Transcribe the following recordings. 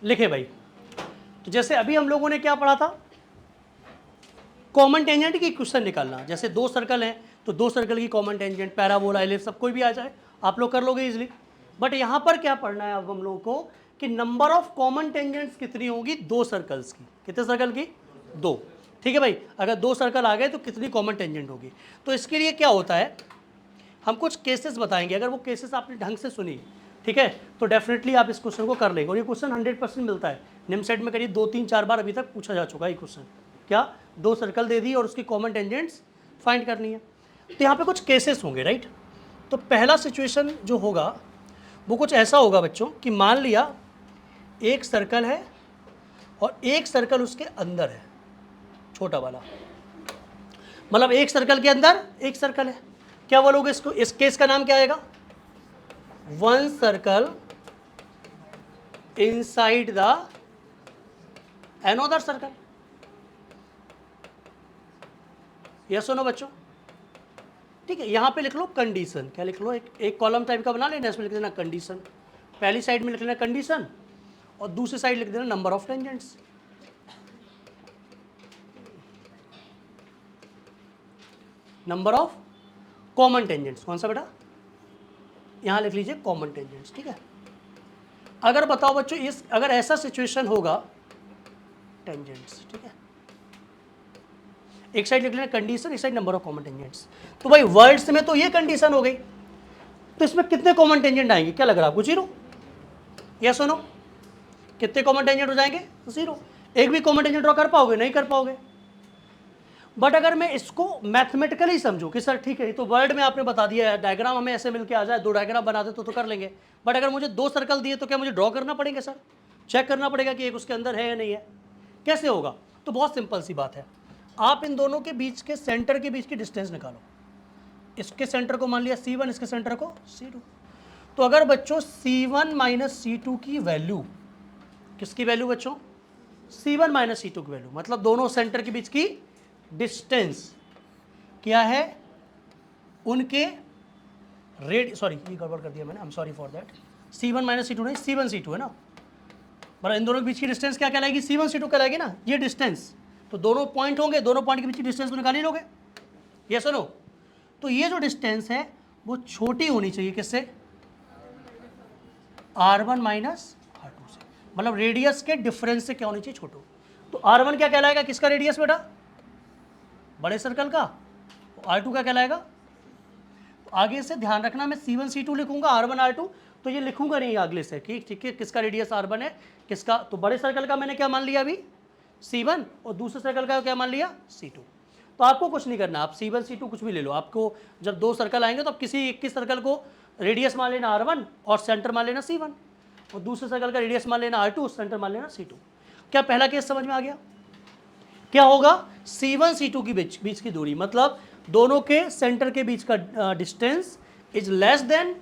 लिखे भाई। तो जैसे अभी हम लोगों ने क्या पढ़ा था, कॉमन टेंजेंट की क्वेश्चन निकालना। जैसे दो सर्कल हैं तो दो सर्कल की कॉमन टेंजेंट, पैराबोला, एलिप्स, सब कोई भी आ जाए आप लोग कर लोगे इजीली। बट यहाँ पर क्या पढ़ना है अब हम लोगों को कि नंबर ऑफ कॉमन टेंजेंट्स कितनी होगी दो सर्कल्स की। कितने सर्कल की? दो। ठीक है भाई, अगर दो सर्कल आ गए तो कितनी कॉमन टेंजेंट होगी। तो इसके लिए क्या होता है, हम कुछ केसेस बताएंगे। अगर वो केसेस आपने ढंग से सुनी, ठीक है, तो डेफिनेटली आप इस क्वेश्चन को कर लेंगे। और ये क्वेश्चन 100% मिलता है। निमसेट में करीब 2-3-4 बार अभी तक पूछा जा चुका है ये क्वेश्चन। क्या? दो सर्कल दे दी और उसकी कॉमन टेंजेंट्स फाइंड करनी है। तो यहाँ पे कुछ केसेस होंगे, राइट। तो पहला सिचुएशन जो होगा वो कुछ ऐसा होगा बच्चों कि मान लिया एक सर्कल है और एक सर्कल उसके अंदर है, छोटा वाला। मतलब एक सर्कल के अंदर एक सर्कल है। क्या बोलोगे इसको? इस केस का नाम क्या आएगा? One circle inside the another circle. Yes और नो बच्चों? ठीक है, यहां पे लिख लो कंडीशन। क्या लिख लो? एक कॉलम टाइप का बना लेना, इसमें लिख देना कंडीशन। पहली साइड में लिख लेना कंडीशन और दूसरी साइड लिख देना number of tangents. Number of common tangents कौन सा बेटा? यहां लिख लीजिए कॉमन टेंजेंट्स। ठीक है, अगर बताओ बच्चों इस अगर ऐसा सिचुएशन होगा टेंजेंट्स, ठीक है, एक साइड लिख लेना कंडीशन, एक side number of common tangents. तो भाई वर्ड्स में तो ये कंडीशन हो गई, तो इसमें कितने कॉमन टेंजेंट आएंगे? क्या लग रहा है आपको? जीरो। यस और नो? कितने कॉमन टेंजेंट हो जाएंगे? जीरो। एक भी कॉमन टेंजेंट ड्रॉ कर पाओगे? नहीं कर पाओगे। बट अगर मैं इसको मैथमेटिकली समझूं कि सर ठीक है तो वर्ड में आपने बता दिया है, डायग्राम हमें ऐसे मिलके आ जाए, दो डायग्राम बना दे तो कर लेंगे। बट अगर मुझे दो सर्कल दिए तो क्या मुझे ड्रॉ करना पड़ेगा सर? चेक करना पड़ेगा कि एक उसके अंदर है या नहीं है। कैसे होगा? तो बहुत सिंपल सी बात है, आप इन दोनों के बीच के सेंटर के बीच की डिस्टेंस निकालो। इसके सेंटर को मान लिया C1, इसके सेंटर को C2। तो अगर बच्चों C1 माइनस C2 की वैल्यू, किसकी वैल्यू बच्चों? C1 माइनस C2 की वैल्यू, मतलब दोनों सेंटर के बीच की डिस्टेंस क्या है? उनके सॉरी ये गड़बड़ कर दिया मैंने, I am sorry for that. C1 minus C2 नहीं, C1 C2 है ना। मतलब इन दोनों के बीच की डिस्टेंस क्या कहलाएगी? C1 C2 कहलाएगी ना ये डिस्टेंस। तो दोनों पॉइंट होंगे, दोनों पॉइंट के बीच की डिस्टेंस तो निकाल ही लोगे। यस और नो? तो ये जो डिस्टेंस है वो छोटी होनी चाहिए किससे? R1 माइनस R2 से। मतलब रेडियस के डिफरेंस से क्या होनी चाहिए? छोटो। तो R1 क्या कहलाएगा? किसका रेडियस बेटा? बड़े सर्कल का। R2 क्या कहलाएगा? तो आगे से ध्यान रखना, मैं C1 C2 लिखूंगा, R1 R2 तो ये लिखूंगा नहीं आगे से कि ठीक है किसका रेडियस R1 है किसका। तो बड़े सर्कल का मैंने क्या मान लिया अभी? C1, और दूसरे सर्कल का क्या मान लिया? C2। तो आपको कुछ नहीं करना, आप C1 C2 कुछ भी ले लो। आपको जब दो सर्कल आएंगे तो आप किसी एक सर्कल को रेडियस मान लेना R1 और सेंटर मान लेना C1, और दूसरे सर्कल का रेडियस मान लेना R2, सेंटर मान लेना C2। क्या पहला केस समझ में आ गया? क्या होगा? C1 C2 की बीच की दूरी, मतलब दोनों के सेंटर के बीच का distance is less than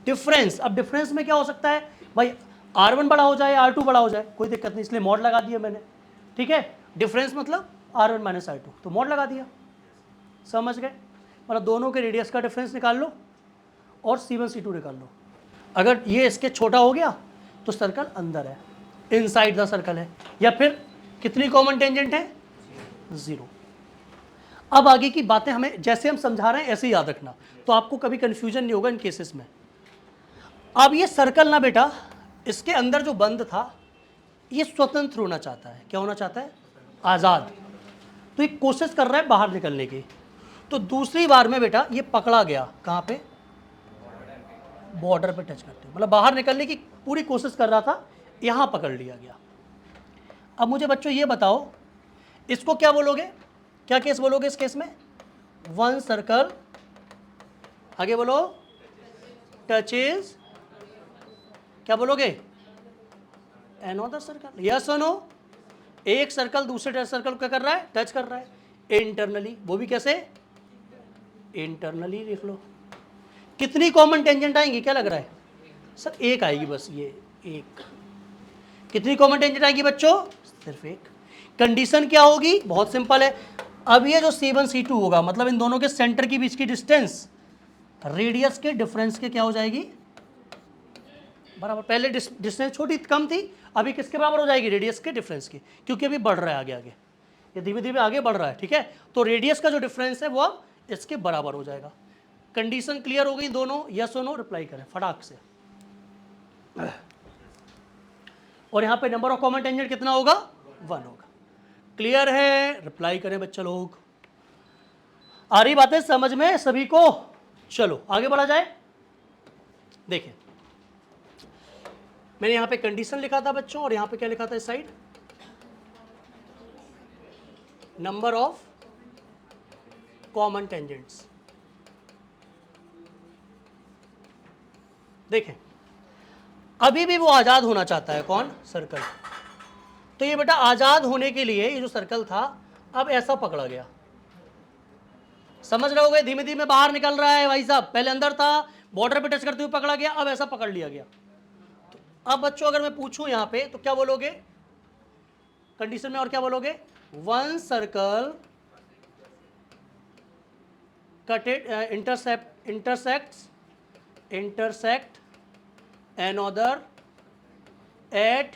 difference. अब डिफरेंस में क्या हो सकता है भाई? R1 बड़ा हो जाए, R2 बड़ा हो जाए, कोई दिक्कत नहीं, इसलिए मॉड लगा दिया मैंने। ठीक है, डिफरेंस मतलब R1 माइनस R2, तो मॉड लगा दिया। समझ गए? मतलब दोनों के रेडियस का डिफरेंस निकाल लो और C1 C2 निकाल लो। अगर ये इसके छोटा हो गया तो सर्कल अंदर है, इनसाइड द सर्कल है। या फिर कितनी कॉमन टेंजेंट है? जीरो। अब आगे की बातें हमें जैसे हम समझा रहे हैं ऐसे ही याद रखना, तो आपको कभी कंफ्यूजन नहीं होगा इन केसेस में। अब ये सर्कल ना बेटा, इसके अंदर जो बंद था ये स्वतंत्र होना चाहता है। क्या होना चाहता है? आज़ाद। तो ये कोशिश कर रहा है बाहर निकलने की। तो दूसरी बार में बेटा ये पकड़ा गया, कहाँ पे? बॉर्डर पे टच करते, मतलब बाहर निकलने की पूरी कोशिश कर रहा था, यहाँ पकड़ लिया गया। अब मुझे बच्चों ये बताओ इसको क्या बोलोगे? क्या केस बोलोगे इस केस में? वन सर्कल, आगे बोलो, टचेज, क्या बोलोगे? Another circle. यस और नो? एक सर्कल दूसरे सर्कल को क्या कर रहा है? टच कर रहा है इंटरनली। वो भी कैसे? इंटरनली लिख लो। कितनी कॉमन टेंजेंट आएंगी? क्या लग रहा है सर? एक आएगी बस, ये एक। कितनी कॉमन टेंजेंट आएगी बच्चों? सिर्फ एक। कंडीशन क्या होगी? बहुत सिंपल है। अब ये जो C1 C2 होगा, मतलब इन दोनों के सेंटर के बीच की डिस्टेंस रेडियस के डिफरेंस के क्या हो जाएगी? बराबर। पहले डिस्टेंस छोटी कम थी, अभी किसके बराबर हो जाएगी? रेडियस के डिफरेंस की, क्योंकि अभी बढ़ रहा है आगे आगे, ये धीमे धीमे आगे बढ़ रहा है, ठीक है। तो रेडियस का जो डिफरेंस है वो अब इसके बराबर हो जाएगा। कंडीशन क्लियर हो गई दोनों? यस और नो रिप्लाई करें फटाक से। और यहाँ पे नंबर ऑफ कॉमन टेंजेंट कितना होगा? 1 होगा। क्लियर है? रिप्लाई करें बच्चा लोग। आ रही बातें समझ में सभी को? चलो आगे बढ़ा जाए। देखें, मैंने यहां पे कंडीशन लिखा था बच्चों, और यहां पे क्या लिखा था इस side? Number of common tangents. देखें, अभी भी वो आजाद होना चाहता है, कौन? सर्कल। तो ये बेटा आजाद होने के लिए ये जो सर्कल था अब ऐसा पकड़ा गया, समझ रहे होगे? धीमे धीमे बाहर निकल रहा है भाई साहब, पहले अंदर था, बॉर्डर पे टच करते हुए पकड़ा गया, अब ऐसा पकड़ लिया गया। तो अब बच्चों अगर मैं पूछूं यहां पे तो क्या बोलोगे कंडीशन में, और क्या बोलोगे? One circle कटेड intersect another eight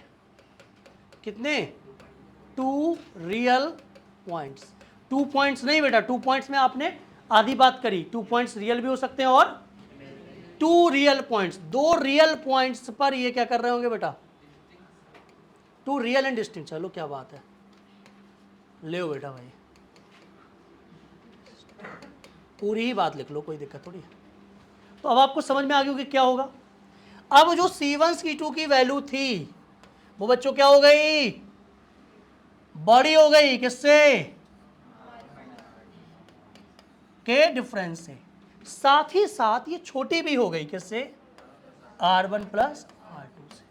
कितने? 2 रियल पॉइंट्स। 2 पॉइंट्स नहीं बेटा, 2 पॉइंट्स में आपने आधी बात करी, 2 पॉइंट्स रियल भी हो सकते हैं और 2 रियल पॉइंट्स, 2 रियल पॉइंट्स पर ये क्या कर रहे होंगे बेटा? 2 रियल एंड डिस्टिंक्ट। चलो क्या बात है, ले बेटा भाई, पूरी ही बात लिख लो, कोई दिक्कत थोड़ी है। तो अब आपको समझ में आ गया कि क्या होगा। अब जो C1 C2 की वैल्यू थी वो बच्चों क्या हो गई? बड़ी हो गई। किससे? के डिफरेंस से। साथ ही साथ ये छोटी भी हो गई। किससे? R1 प्लस R2 से।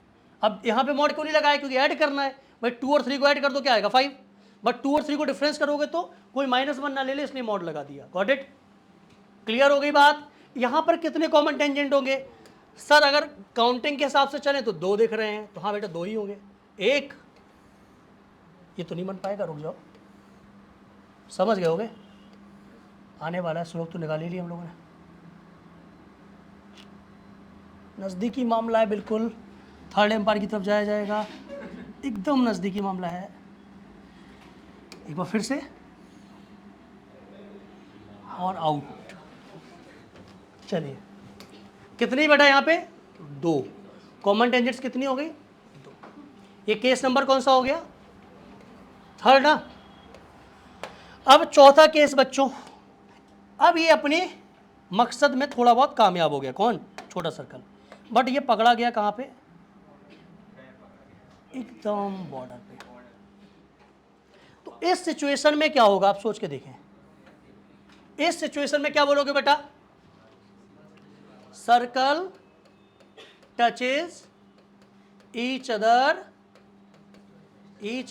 अब यहां पे मॉड क्यों नहीं लगाया? क्योंकि ऐड करना है भाई। 2 और 3 को ऐड कर दो, क्या आएगा? 5। बट 2 और 3 को डिफरेंस करोगे तो कोई -1 ना ले ले, इसलिए मॉड लगा दिया। Got it? क्लियर हो गई बात? यहां पर कितने कॉमन टेंजेंट होंगे सर? अगर काउंटिंग के हिसाब से चले तो 2 दिख रहे हैं, तो हाँ बेटा 2 ही होंगे। 1 ये तो नहीं बन पाएगा, रुक जाओ, समझ गए होगे? आने वाला है श्लोक तो निकाल ही लिया हम लोगों ने। नज़दीकी मामला है, बिल्कुल थर्ड एम्पायर की तरफ जाया जाएगा, एकदम नज़दीकी मामला है। एक बार फिर से, और आउट। चलिए, कितनी बेटा यहाँ पे? 2 कॉमन टेंजेंट्स कितनी हो गई? 2। ये केस नंबर कौन सा हो गया? थर्ड ना। अब चौथा केस बच्चों, अब ये अपने मकसद में थोड़ा बहुत कामयाब हो गया। कौन? छोटा सर्कल। बट ये पकड़ा गया कहाँ पे? एकदम बॉर्डर पे। तो इस सिचुएशन में क्या होगा आप सोच के देखें। इस सिचुएशन में क्या बोलोगे बेटा? सर्कल टचेज ईच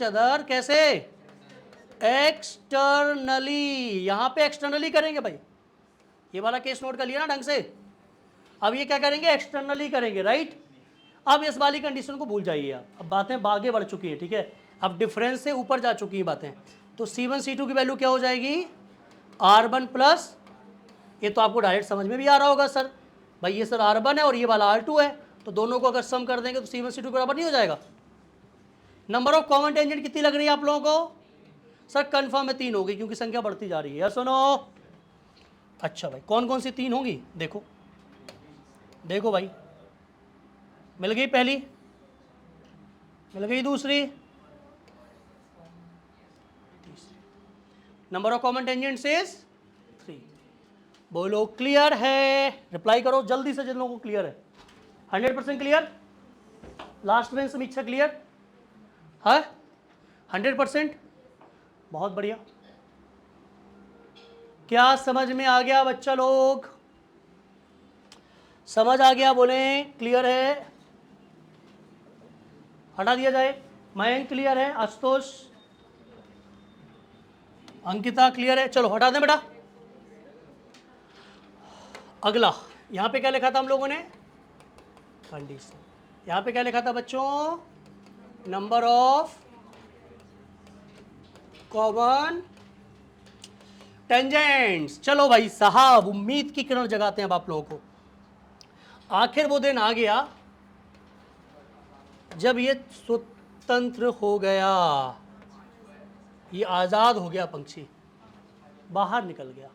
अदर कैसे? एक्सटर्नली। यहां पे एक्सटर्नली करेंगे भाई, ये वाला केस नोट कर लिया ना ढंग से। अब ये क्या करेंगे? एक्सटर्नली करेंगे, राइट? अब इस वाली कंडीशन को भूल जाइए आप, अब बातें आगे बढ़ चुकी है, ठीक है? अब डिफरेंस से ऊपर जा चुकी हैं बातें। तो C1 C2 की वैल्यू क्या हो जाएगी? R1 प्लस, ये तो आपको डायरेक्ट समझ में भी आ रहा होगा सर, भाई ये सर R1 है और ये वाला R2 है, तो दोनों को अगर सम कर देंगे तो C1 C2 बराबर नहीं हो जाएगा? नंबर ऑफ कॉमन टेंजेंट कितनी लग रही है आप लोगों को? सर कंफर्म है 3 होगी, क्योंकि संख्या बढ़ती जा रही है। सुनो, अच्छा भाई, कौन कौन सी 3 होंगी? देखो देखो भाई, मिल गई पहली, मिल गई दूसरी, तीसरी। Number of common tangents is 3। बोलो क्लियर है? रिप्लाई करो जल्दी से जिन लोगों को क्लियर है। 100% क्लियर? लास्ट में समीक्षा क्लियर है? 100%? बहुत बढ़िया। क्या समझ में आ गया बच्चा लोग? समझ आ गया? बोले क्लियर है? हटा दिया जाए। मयंक क्लियर है? आशुतोष, अंकिता क्लियर है? चलो हटा दें बेटा। अगला यहां पे क्या लिखा था हम लोगों ने? कंडीशन। यहां पे क्या लिखा था बच्चों? Number of common tangents. चलो भाई साहब, उम्मीद की किरण जगाते हैं अब आप लोगों को। आखिर वो दिन आ गया जब ये स्वतंत्र हो गया, ये आज़ाद हो गया पंछी, बाहर निकल गया।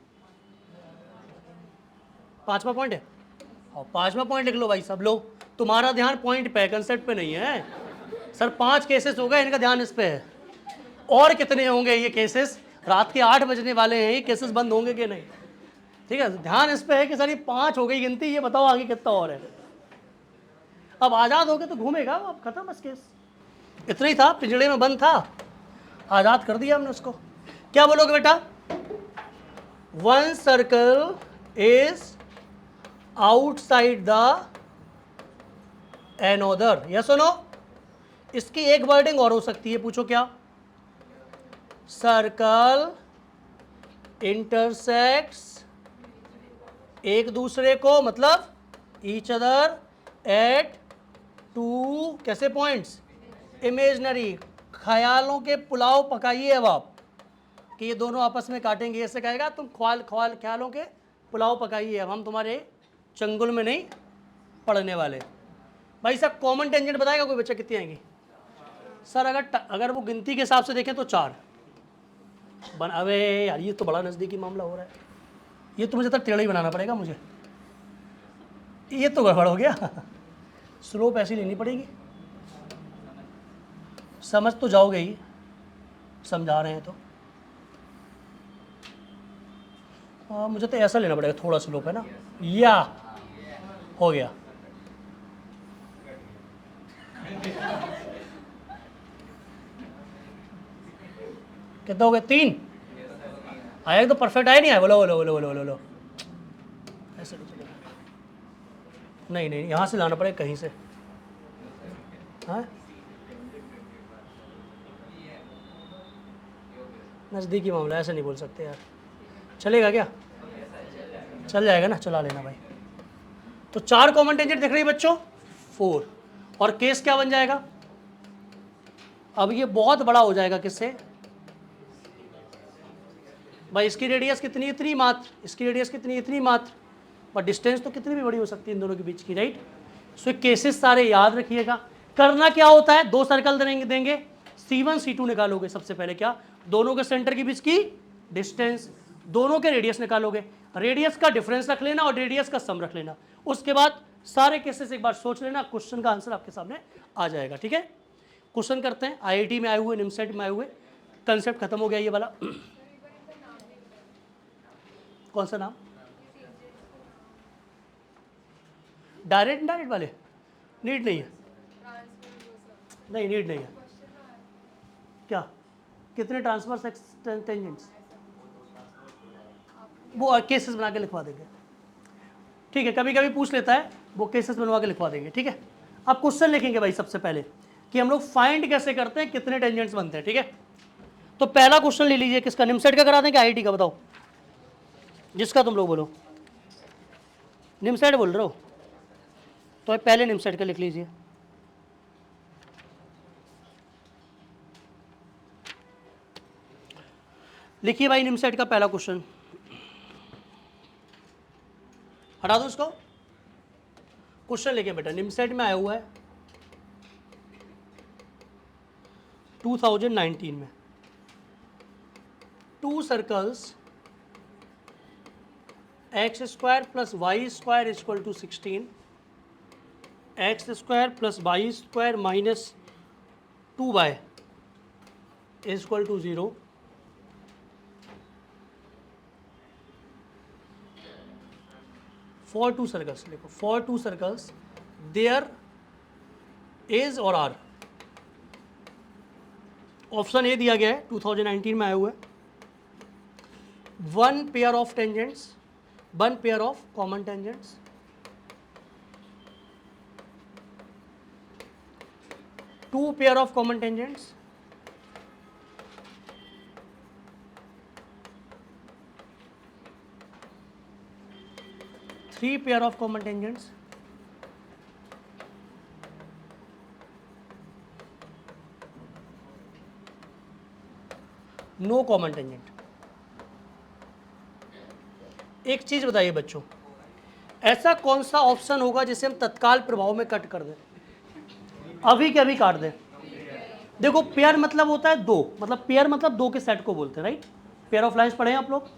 पांचवा पॉइंट है, और पांचवा पॉइंट लिख लो भाई सब लोग। तुम्हारा ध्यान पॉइंट पे है, कंसेप्ट पे नहीं है। सर 5 केसेस हो गए, इनका ध्यान इस पे है। और कितने होंगे ये केसेस? रात के 8 बजने वाले हैं, ये केसेस बंद होंगे कि नहीं? ठीक है, ध्यान इस पे है कि सर ये 5 हो गई गिनती, ये बताओ आगे कितना और है। अब आज़ाद हो गए तो घूमेगा, अब खत्म बस केस। इतना ही था, पिंजड़े में बंद था, आज़ाद कर दिया हमने उसको। क्या बोलोगे बेटा? One circle is outside the another, yes और नो? इसकी एक वर्डिंग और हो सकती है, पूछो क्या? सर्कल इंटरसेक्ट्स एक दूसरे को, मतलब ईच अदर एट टू कैसे पॉइंट्स? इमेजनरी, ख्यालों के पुलाव पकाइए अब आप, कि ये दोनों आपस में काटेंगे। ऐसे कहेगा तुम ख्यालों के पुलाव पकाइए, अब हम तुम्हारे चंगुल में नहीं पड़ने वाले। भाई साहब कॉमन टेंजेंट बताएगा कोई बच्चा कितनी आएंगी? सर अगर वो गिनती के हिसाब से देखें तो 4 अबे यार ये तो बड़ा नज़दीकी मामला हो रहा है, ये तो मुझे तो टेढ़ा ही बनाना पड़ेगा मुझे, ये तो गड़बड़ हो गया। स्लोप ऐसी लेनी पड़ेगी, समझ तो जाओगे ही, समझा रहे हैं तो। मुझे तो ऐसा लेना पड़ेगा, थोड़ा स्लोप है ना, या हो गया। कितना हो गया? 3 आया तो परफेक्ट आया, नहीं आया? बोलो बोलो बोलो बोलो बोलो बोलो। ऐसे नहीं चलेगा, नहीं नहीं, यहाँ से लाना पड़ेगा कहीं से। हाँ नज़दीकी मामला, ऐसे नहीं बोल सकते यार। चलेगा क्या? चल जाएगा ना, चला लेना भाई। तो 4 कॉमन टेंजेंट दिख रही है बच्चों, 4, और केस क्या बन जाएगा? अब ये बहुत बड़ा हो जाएगा, किससे भाई? इसकी रेडियस कितनी? इतनी मात्र। इसकी रेडियस कितनी? इतनी मात्र। पर डिस्टेंस तो कितनी भी बड़ी हो सकती है इन दोनों के बीच की, राइट? सो केसेस सारे याद रखिएगा। करना क्या होता है? 2 सर्कल देंगे, C1 C2 निकालोगे सबसे पहले। क्या? दोनों के सेंटर के बीच की डिस्टेंस, दोनों के रेडियस निकालोगे। रेडियस का डिफरेंस रख लेना और रेडियस का सम रख लेना। उसके बाद सारे केसेस एक बार सोच लेना, क्वेश्चन का आंसर आपके सामने आ जाएगा। ठीक है, क्वेश्चन करते हैं। IIT में आए हुए, निमसेट में आए हुए, कंसेप्ट खत्म हो गया ये वाला। कौन सा नाम? डायरेक्ट इनडायरेक्ट वाले? नीड नहीं है, नहीं नीड नहीं है। क्या? कितने ट्रांसफर टेंजेंट्स? वो केसेस बना के लिखवा देंगे। ठीक है, कभी कभी पूछ लेता है, वो केसेस बनवा के लिखवा देंगे। ठीक है, अब क्वेश्चन लिखेंगे भाई सबसे पहले कि हम लोग फाइंड कैसे करते हैं, कितने टेंजेंट्स बनते हैं। ठीक है, तो पहला क्वेश्चन ले लीजिए, किसका? निमसेट का करा दें कि IIT का? बताओ जिसका तुम लोग बोलो। निमसेट बोल रहे हो तो पहले निमसेट का लिख लीजिए। लिखिए भाई निमसेट का पहला क्वेश्चन, हटा दो उसको। क्वेश्चन लिखिए बेटा, निमसेट में आया हुआ है 2019 में। 2 circles x square plus y square equal to 16, x square plus y square minus 2y equal to 0, for 2 circles. देखो, फॉर 2 सर्कल्स देयर इज और आर। ऑप्शन ए दिया गया है, 2019 में आया हुआ है। 1 pair of tangents, 1 pair of common tangents, 2 pair of common tangents, 3 pair of common tangents, no common tangent. एक चीज बताइए बच्चों, ऐसा कौन सा ऑप्शन होगा जिसे हम तत्काल प्रभाव में कट कर दें? अभी के अभी काट दें। देखो पेयर मतलब होता है दो, मतलब पेयर मतलब दो के सेट को बोलते हैं, राइट। पेयर ऑफ लाइंस पढ़े हैं आप लोग,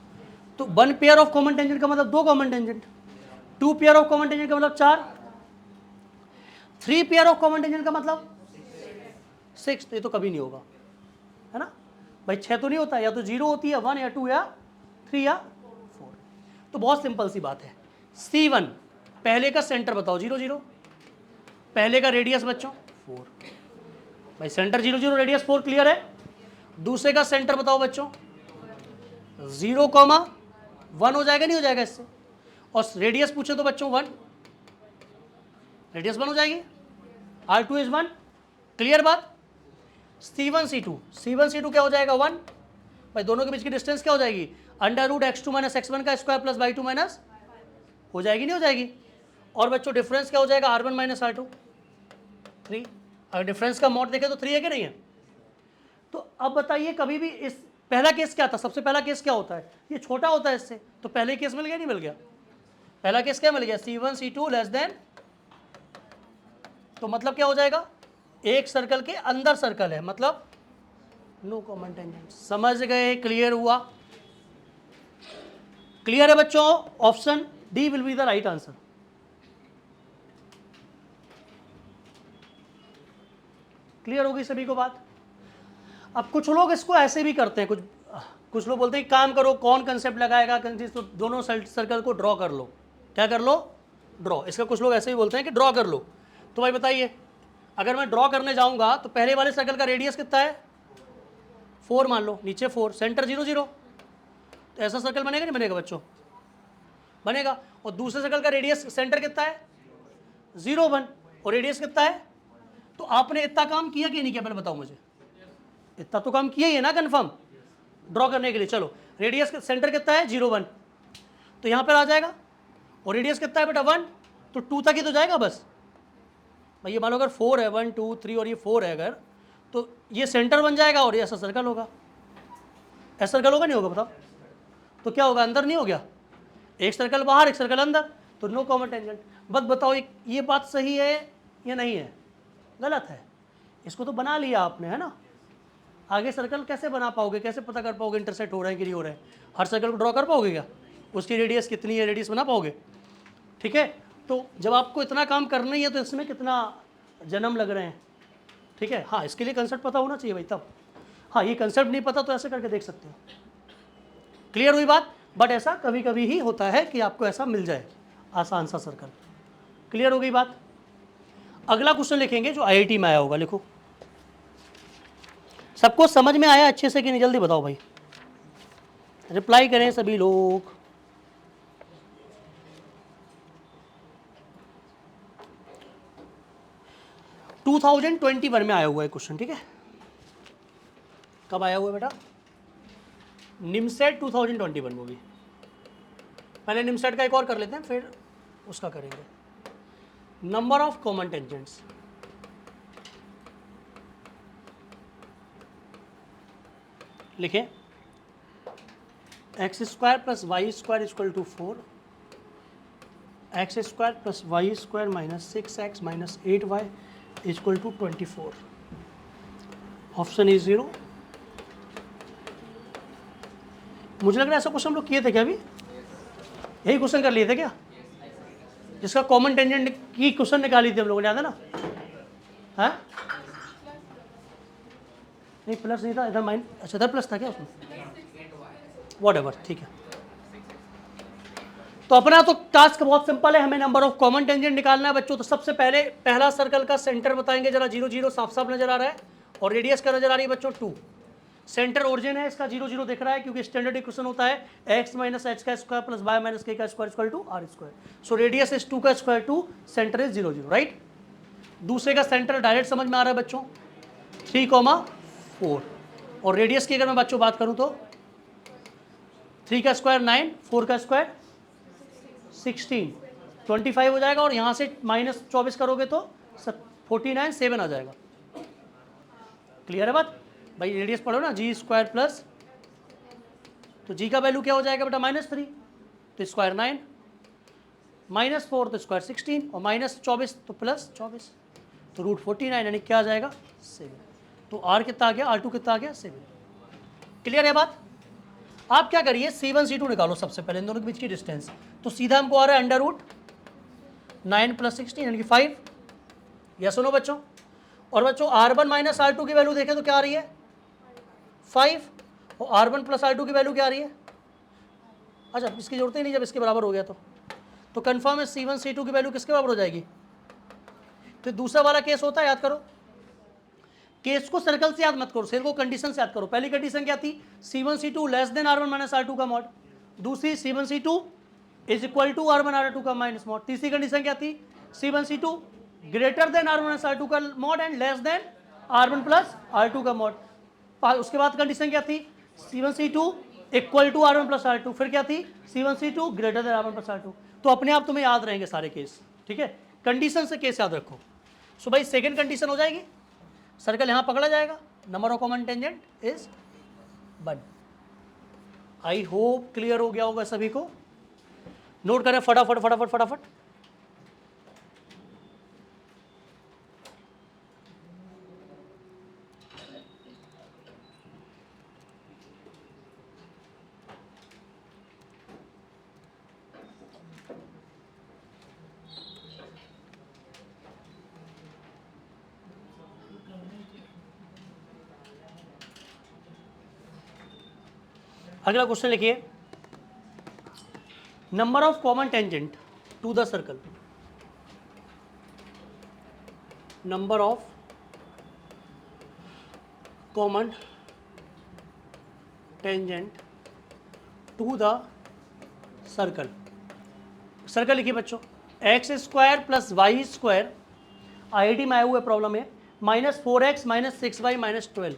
तो one pair of common tangent का मतलब दो common tangent, two pair of common tangent का मतलब चार, three pair of common tangent का मतलब सिक्स। ये तो कभी नहीं होगा, है ना भाई, छह तो नहीं होता, या तो जीरो होती है, वन या टू या थ्री या फोर। तो बहुत सिंपल सी बात है। C1 पहले का सेंटर बताओ, जीरो जीरो, पहले का रेडियस बच्चों फोर, भाई centre zero zero radius four, clear है। दूसरे का सेंटर बताओ बच्चों, जीरो कॉमा वन हो जाएगा, नहीं हो जाएगा इससे, और रेडियस पूछे तो बच्चों वन, रेडियस वन हो जाएगी, R2 इज वन, क्लियर बात। C1 C2 क्या हो जाएगा वन, भाई दोनों के बीच की डिस्टेंस क्या हो जाएगी, under root x2 minus x1 का स्क्वायर प्लस y2 माइनस, हो जाएगी नहीं हो जाएगी। और बच्चों डिफरेंस क्या हो जाएगा, R1 माइनस R2 3, अगर डिफरेंस का मॉड देखें तो 3 है कि नहीं है। तो अब बताइए कभी भी इस पहला केस क्या था, सबसे पहला केस क्या होता है, ये छोटा होता है इससे, तो पहले केस मिल गया नहीं मिल गया, पहला केस क्या मिल गया, C1 C2 लेस देन, तो मतलब क्या हो जाएगा, एक सर्कल के अंदर सर्कल है, मतलब नो कॉमन टेंजेंट। समझ गए, क्लियर हुआ, क्लियर है बच्चों। Option D will be the right answer. Clear होगी सभी को बात। अब कुछ लोग इसको ऐसे भी करते हैं, कुछ लोग बोलते हैं काम करो, कौन कंसेप्ट लगाएगा, तो दोनों सर्कल को ड्रॉ कर लो, क्या कर लो, ड्रॉ। इसका कुछ लोग ऐसे ही बोलते हैं कि ड्रॉ कर लो। तो भाई बताइए, अगर मैं ड्रॉ करने जाऊंगा तो पहले वाले सर्कल का रेडियस कितना है, फोर मान लो, नीचे फोर, सेंटर जीरो जीरो, तो ऐसा सर्कल बनेगा नहीं बनेगा बच्चों, बनेगा। और दूसरे सर्कल का रेडियस सेंटर कितना है, जीरो वन, और रेडियस कितना है, तो आपने इतना काम किया कि नहीं किया, पहले बताओ मुझे, इतना तो काम किया ही है ना कन्फर्म ड्रॉ करने के लिए। चलो रेडियस सेंटर कितना है, जीरो वन, तो यहाँ पर आ जाएगा, और रेडियस कितना है बेटा वन, तो टू तक ही तो जाएगा बस। भाई ये मानो अगर फोर है, वन टू थ्री और ये फोर है अगर, तो ये सेंटर बन जाएगा और ये ऐसा सर्कल होगा, ऐसा सर्कल होगा नहीं होगा बताओ, तो क्या होगा, अंदर नहीं हो गया, एक सर्कल बाहर एक सर्कल अंदर, तो नो कॉमन टेंजेंट। बस बताओ ये बात सही है या नहीं है, गलत है, इसको तो बना लिया आपने, है ना। आगे सर्कल कैसे बना पाओगे, कैसे पता कर पाओगे इंटरसेक्ट हो रहे हैं कि नहीं हो रहे हैं, हर सर्कल को ड्रॉ कर पाओगे क्या, उसकी रेडियस कितनी है, रेडियस बना पाओगे, ठीक है। तो जब आपको इतना काम करना ही है तो इसमें कितना जन्म लग रहे हैं, ठीक है। हाँ इसके लिए कंसेप्ट पता होना चाहिए भाई तब, हाँ ये कंसेप्ट नहीं पता तो ऐसे करके देख सकते हो, क्लियर हुई बात। बट ऐसा कभी कभी ही होता है कि आपको ऐसा मिल जाए आसान सा सर्कल, क्लियर हो गई बात। अगला क्वेश्चन लिखेंगे जो IIT में आया होगा, लिखो। सबको समझ में आया अच्छे से कि नहीं, जल्दी बताओ भाई, रिप्लाई करें सभी लोग। टू 2021 में आया हुआ है क्वेश्चन, ठीक है। कब आया हुआ है बेटा, निमसेट 2021 में भी। पहले निमसेट का एक और कर लेते हैं फिर उसका करेंगे। नंबर ऑफ कॉमन टेंजेंट्स, लिखें x square plus y square equal to 4, x square plus y square minus 6x minus 8y equal to 24। Option is 0। मुझे लग रहा है ऐसा क्वेश्चन हम लोग किए थे क्या, अभी यही क्वेश्चन कर लिए थे क्या, जिसका कॉमन टेंजेंट की क्वेश्चन निकाली थी हम लोगों ने, याद है ना। हाँ नहीं प्लस नहीं था इधर, माइन अच्छा इधर प्लस था क्या उसमें, व्हाटएवर, ठीक है। तो अपना तो टास्क बहुत सिंपल है, हमें नंबर ऑफ कॉमन टेंजेंट निकालना है बच्चों। तो सबसे पहले पहला सर्कल का सेंटर बताएंगे, जरा जीरो जीरो साफ साफ नजर आ रहा है, और रेडियस का नजर आ रही है बच्चों 2। सेंटर ओरिजिन है इसका, जीरो जीरो दिख रहा है क्योंकि स्टैंडर्ड इक्वेशन होता है x माइनस एच का square plus y minus k का square equal to r square. So radius is 2 का square to center is zero zero, right. दूसरे का सेंटर डायरेक्ट समझ में आ रहा है बच्चों, 3,4, और रेडियस की अगर मैं बच्चों बात करूं तो 3 का स्क्वायर 9, 4 का स्क्वायर 16, 25 हो जाएगा, और यहाँ से माइनस 24 करोगे तो 49 7 आ जाएगा। क्लियर है बात भाई, रेडियस पढ़ो ना, जी स्क्वायर प्लस, तो जी का वैल्यू क्या हो जाएगा बेटा -3, तो स्क्वायर 9, -4 तो स्क्वायर 16, और -24 तो +24। तो √49 यानी क्या आ जाएगा 7। तो R कितना आ गया, R2 कितना आ गया 7। क्लियर है बात। आप क्या करिए C1 C2 निकालो सबसे पहले, इन दोनों के बीच की डिस्टेंस। तो सीधा हमको आ रहा है √9 + 16 यानी कि 5। या सुनो बच्चों, और बच्चों R1 - R2 की वैल्यू देखें तो क्या आ रही है 5, और R1 + R2 की वैल्यू क्या आ रही है, अच्छा इसकी जरूरत ही नहीं जब इसके बराबर हो गया तो कंफर्म है C1 C2 की वैल्यू किसके बराबर हो जाएगी। तो दूसरा वाला केस होता है, याद करो, केस को सर्कल से याद मत करो, सिर्फ को कंडीशन से याद करो। पहली कंडीशन क्या थी, C1 C2 less than R1 - R2 का मॉड। दूसरी C1 C2 is equal to R1 R2 का माइनस मॉड। तीसरी कंडीशन क्या थी, C1 C2 greater than R1 R2 का mod and less than R1 + R2 का मॉड। उसके बाद कंडीशन क्या थी, C1 C2 equal to R1 + R2। फिर क्या थी, C1 C2 greater than R1 + R2। तो अपने आप तुम्हें याद रहेंगे सारे केस, ठीक है, कंडीशन से केस याद रखो। सो भाई सेकंड कंडीशन हो जाएगी, सर्कल यहां पकड़ा जाएगा, number of common tangent is 1। I hope clear हो गया होगा सभी को। नोट करें फटाफट फटाफट फटाफट। अगला क्वेश्चन लिखिए, number of common tangent to the circle, number of common tangent to the circle. Circle लिखिए बच्चों, x² + y², IIT में आए हुए प्रॉब्लम है, -4x - 6y - 12,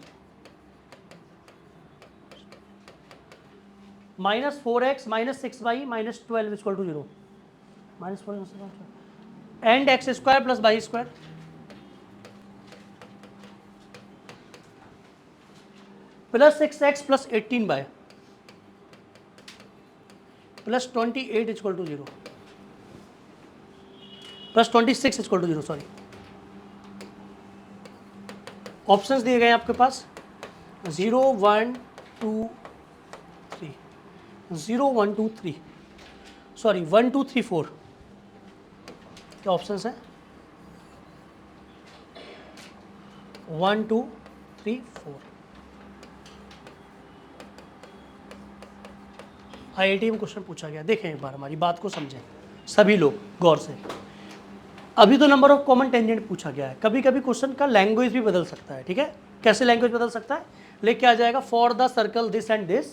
-4x - 6y - 12 = 0, -4 and x² + y² + 6x + 18y + 28 = 0, + 26 = 0, sorry. Options दिए गए हैं आपके पास 0 1 2 3, 0 1 2 3, सॉरी 1 2 3 4। क्या ऑप्शंस हैं, 1 2 3 4। IIT में क्वेश्चन पूछा गया, देखें एक बार, हमारी बात को समझें सभी लोग गौर से। अभी तो नंबर ऑफ कॉमन टेंजेंट पूछा गया है, कभी कभी क्वेश्चन का लैंग्वेज भी बदल सकता है, ठीक है। कैसे लैंग्वेज बदल सकता है, लेके आ जाएगा for the circle this and this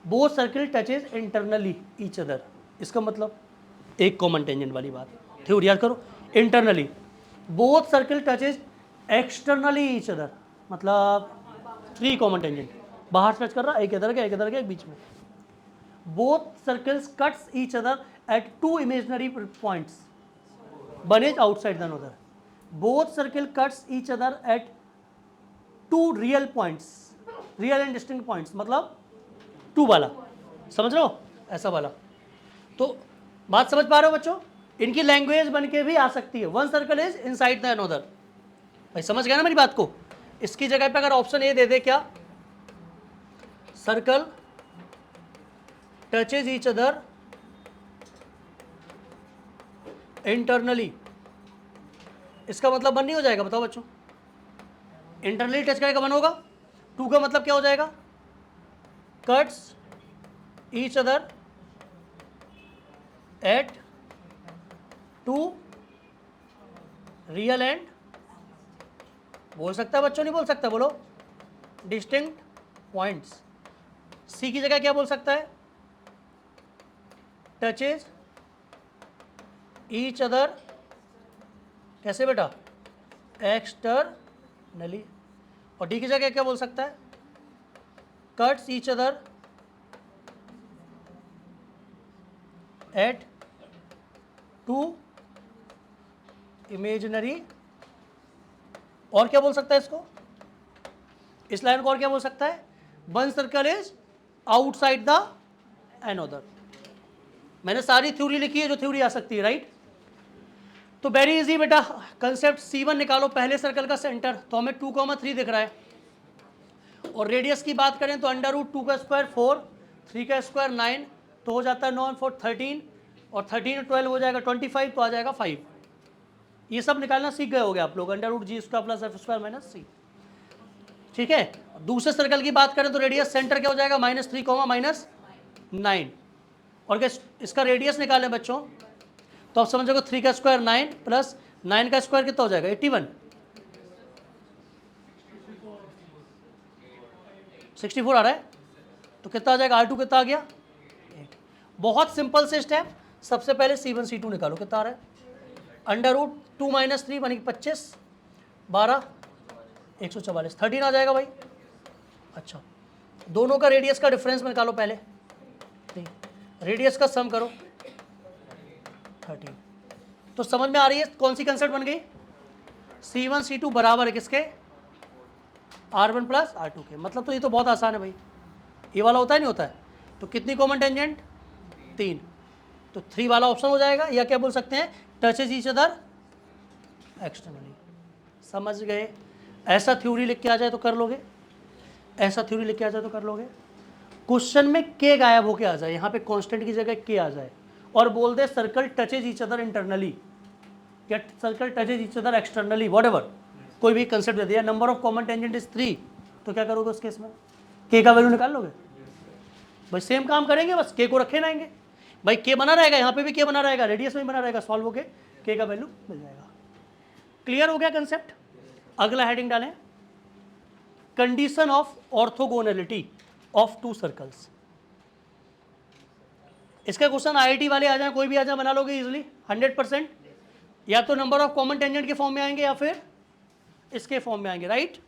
both circle touches internally each other. इसका मतलब एक कॉमन टेंजेंट वाली बात, थ्योरी याद करो, internally both circle touches externally each other, मतलब 3 कॉमन टेंजेंट, बाहर टच कर रहा, एक इधर गया एक इधर गया एक बीच में। Both circles cuts each other at 2 imaginary points, one is outside the another. Both circle cuts each other at 2 real points, real and distinct points, मतलब 2 वाला, समझ रहे हो, ऐसा वाला। तो बात समझ पा रहे हो बच्चों, इनकी लैंग्वेज बन के भी आ सकती है। One circle is inside the another, भाई समझ गया ना मेरी बात को। इसकी जगह पे अगर ऑप्शन ए दे दे, क्या, circle touches each other internally, इसका मतलब 1 नहीं हो जाएगा, बताओ बच्चों, इंटरनली टच करेगा 1 होगा। 2 का मतलब क्या हो जाएगा, cuts each other at 2 real and, बोल सकता है बच्चों, नहीं बोल सकता, बोलो, डिस्टिंक्ट पॉइंट्स। सी की जगह क्या बोल सकता है, टचेज ईच अदर, कैसे बेटा, एक्सटर्नली। और डी की जगह क्या बोल सकता है, cuts each other at 2 imaginary. और क्या बोल सकता है इसको, इस लाइन को और क्या बोल सकता है, one circle is outside the another. मैंने सारी थ्योरी लिखी है जो थ्योरी आ सकती है, राइट। तो वेरी इजी बेटा, कंसेप्ट C1 निकालो, पहले सर्कल का सेंटर, तो हमें 2,3 दिख रहा है, और रेडियस की बात करें तो √2 का स्क्वायर 4, 3 का स्क्वायर 9, तो हो जाता है 9 और 4 13, और 13 और 12 हो जाएगा 25, तो आ जाएगा 5। ये सब निकालना सीख गए होगे आप लोग, √G² plus F² minus C। ठीक है, दूसरे सर्कल की बात करें तो रेडियस सेंटर क्या हो जाएगा, -3, -9, और क्या इसका रेडियस निकालें बच्चों, तो आप समझोगे 3 का स्क्वायर 9 प्लस 9 का स्क्वायर कितना हो जाएगा, 81, 64 आ रहा है, तो कितना आ जाएगा, R2 कितना आ गया, 8। बहुत सिंपल से स्टेप, सबसे पहले C1 C2 निकालो, कितना आ रहा है, √2 - 3 बनी 25, 12, 144, 13 आ जाएगा भाई। अच्छा, दोनों का रेडियस का डिफरेंस निकालो पहले, रेडियस का सम करो 13। तो समझ में आ रही है कौन सी कंसेप्ट बन गई, C1 C2 बराबर है किसके, R1 प्लस R2 के। मतलब तो ये तो बहुत आसान है भाई, ये वाला होता है नहीं होता है, तो कितनी कॉमन टेंजेंट, 3, तो 3 वाला ऑप्शन हो जाएगा, या क्या बोल सकते हैं, टचेज ईच अदर एक्सटर्नली। समझ गए, ऐसा थ्योरी लिख के आ जाए तो कर लोगे, ऐसा थ्योरी लिख के आ जाए तो कर लोगे। क्वेश्चन में के गायब होके आ जाए, यहाँ पे कांस्टेंट की जगह के आ जाए, और बोल दे circle touches each other internally, या circle touches each other externally, whatever, कोई भी कंसेप्ट दे दिया, number of common tangent is 3, तो क्या करोगे उस केस में, के का वैल्यू निकाल लोगे भाई, सेम काम करेंगे, बस के को रखे लाएंगे भाई, के बना रहेगा, यहाँ पे भी के बना रहेगा, रेडियस में बना रहेगा, सॉल्व होके के का वैल्यू मिल जाएगा। क्लियर हो गया कंसेप्ट। अगला हेडिंग डालें, condition of orthogonality of 2 circles. इसका क्वेश्चन IIT वाले आ जाए, कोई भी आ जाए, बना लोगे इजिली 100%, या तो नंबर ऑफ कॉमन टेंजेंट के फॉर्म में आएंगे या फिर इसके फॉर्म में आएंगे, राइट।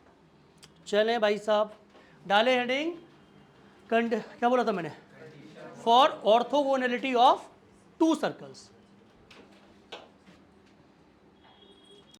चलें भाई साहब, डाले हेडिंग, क्या बोला था मैंने, फॉर ऑर्थोगोनैलिटी ऑफ 2 सर्कल्स।